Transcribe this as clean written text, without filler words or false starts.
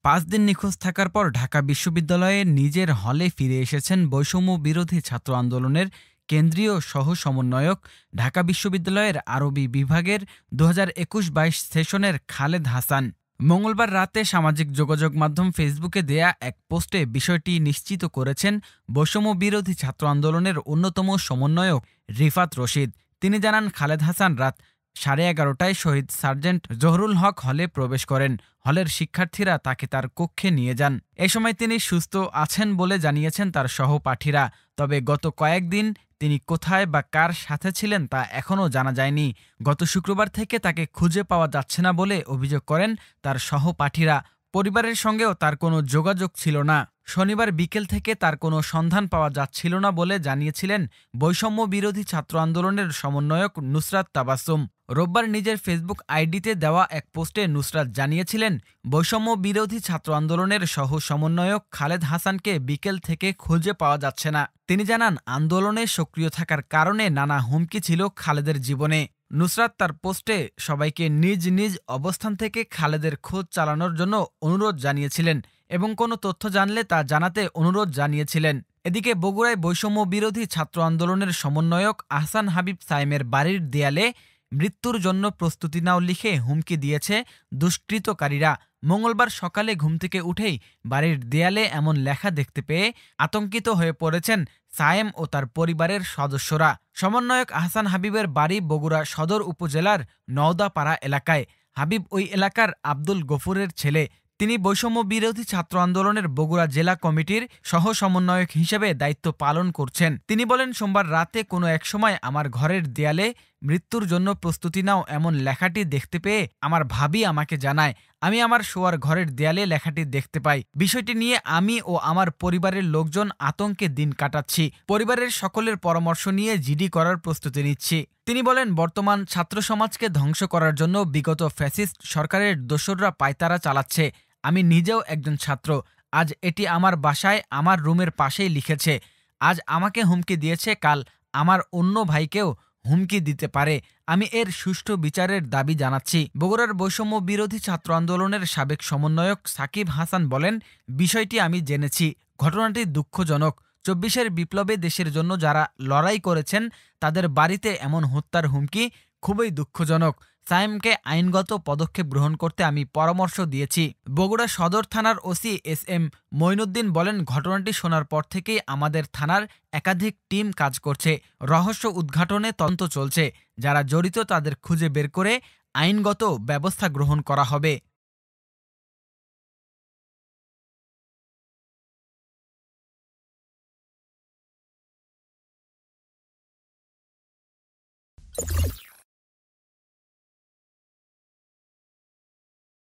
5 দিন নিখোঁজ থাকার পর ঢাকা বিশ্ববিদ্যালয়ে নিজের হলে ফিরে এসেছেন বৈষম্য বিরোধী ছাত্র আন্দোলনের কেন্দ্রীয় সহ সমন্বয়ক, ঢাকা বিশ্ববিদ্যালয়ের আরবি বিভাগের 2021-22 সেশনের খালেদ হাসান। মঙ্গলবার রাতে সামাজিক যোগাযোগ মাধ্যম ফেসবুকে দেয়া এক পোস্টে বিষয়টি নিশ্চিত করেছেন বৈষম্য বিরোধী ছাত্র আন্দোলনের অন্যতম সমন্বয়ক রিফাত রশিদ। তিনি জানান, খালেদ হাসান রাত 11:30টায় শহীদ সার্জেন্ট জহুরুল হক হলে প্রবেশ করেন। হলের শিক্ষার্থীরা তাকে তার কক্ষে নিয়ে যান। এ সময় তিনি সুস্থ আছেন বলে জানিয়েছেন তার সহপাঠীরা। তবে গত কয়েকদিন তিনি কোথায় বা কার সাথে ছিলেন তা এখনও জানা যায়নি। গত শুক্রবার থেকে তাকে খুঁজে পাওয়া যাচ্ছে না বলে অভিযোগ করেন তার সহপাঠীরা। পরিবারের সঙ্গেও তার কোনো যোগাযোগ ছিল না। শনিবার বিকেল থেকে তার কোনো সন্ধান পাওয়া যাচ্ছিল না বলে জানিয়েছিলেন বৈষম্য বিরোধী ছাত্র আন্দোলনের সমন্বয়ক নুসরাত তাবাসসুম। রোববার নিজের ফেসবুক আইডিতে দেওয়া এক পোস্টে নুসরাত জানিয়েছিলেন, বৈষম্য বিরোধী ছাত্র আন্দোলনের সহ সমন্বয়ক খালেদ হাসানকে বিকেল থেকে খুঁজে পাওয়া যাচ্ছে না। তিনি জানান, আন্দোলনে সক্রিয় থাকার কারণে নানা হুমকি ছিল খালেদের জীবনে। নুসরাত তার পোস্টে সবাইকে নিজ নিজ অবস্থান থেকে খালেদের খোঁজ চালানোর জন্য অনুরোধ জানিয়েছিলেন এবং কোনো তথ্য জানলে তা জানাতে অনুরোধ জানিয়েছিলেন। এদিকে বগুড়ায় বৈষম্য বিরোধী ছাত্র আন্দোলনের সমন্বয়ক আহসান হাবিব সাইমের বাড়ির দেয়ালে মৃত্যুর জন্য প্রস্তুতি নাও লিখে হুমকি দিয়েছে দুষ্কৃতকারীরা। মঙ্গলবার সকালে ঘুম থেকে উঠেই বাড়ির দেয়ালে এমন লেখা দেখতে পেয়ে আতঙ্কিত হয়ে পড়েছেন সায়েম ও তার পরিবারের সদস্যরা। সমন্বয়ক আহসান হাবিবের বাড়ি বগুড়া সদর উপজেলার নওদাপাড়া এলাকায়। হাবিব ওই এলাকার আব্দুল গফুরের ছেলে। তিনি বৈষম্য বিরোধী ছাত্র আন্দোলনের বগুড়া জেলা কমিটির সহ সমন্বয়ক হিসেবে দায়িত্ব পালন করছেন। তিনি বলেন, সোমবার রাতে কোনো এক সময় আমার ঘরের দেয়ালে মৃত্যুর জন্য প্রস্তুতি নাও এমন লেখাটি দেখতে পেয়ে আমার ভাবি আমাকে জানায়। আমি আমার শোয়ার ঘরের দেয়ালে লেখাটি দেখতে পাই। বিষয়টি নিয়ে আমি ও আমার পরিবারের লোকজন আতঙ্কে দিন কাটাচ্ছি। পরিবারের সকলের পরামর্শ নিয়ে জিডি করার প্রস্তুতি নিচ্ছি। তিনি বলেন, বর্তমান ছাত্র সমাজকে ধ্বংস করার জন্য বিগত ফ্যাসিস্ট সরকারের দোসররা পায়তারা চালাচ্ছে। আমি নিজেও একজন ছাত্র। আজ এটি আমার বাসায় আমার রুমের পাশেই লিখেছে। আজ আমাকে হুমকি দিয়েছে, কাল আমার অন্য ভাইকেও হুমকি দিতে পারে। আমি এর সুষ্ঠু বিচারের দাবি জানাচ্ছি। বগুড়ার বৈষম্য বিরোধী ছাত্র আন্দোলনের সাবেক সমন্বয়ক সাকিব হাসান বলেন, বিষয়টি আমি জেনেছি। ঘটনাটি দুঃখজনক। 24-এর বিপ্লবে দেশের জন্য যারা লড়াই করেছেন তাদের বাড়িতে এমন হত্যার হুমকি খুবই দুঃখজনক। সায়েমকে আইনগত পদক্ষেপ গ্রহণ করতে আমি পরামর্শ দিয়েছি। বগুড়া সদর থানার ওসি এস.এম. মঈনুদ্দিন বলেন, ঘটনাটি শোনার পর থেকেই আমাদের থানার একাধিক টিম কাজ করছে। রহস্য উদ্ঘাটনে তদন্ত চলছে। যারা জড়িত তাদের খুঁজে বের করে আইনগত ব্যবস্থা গ্রহণ করা হবে।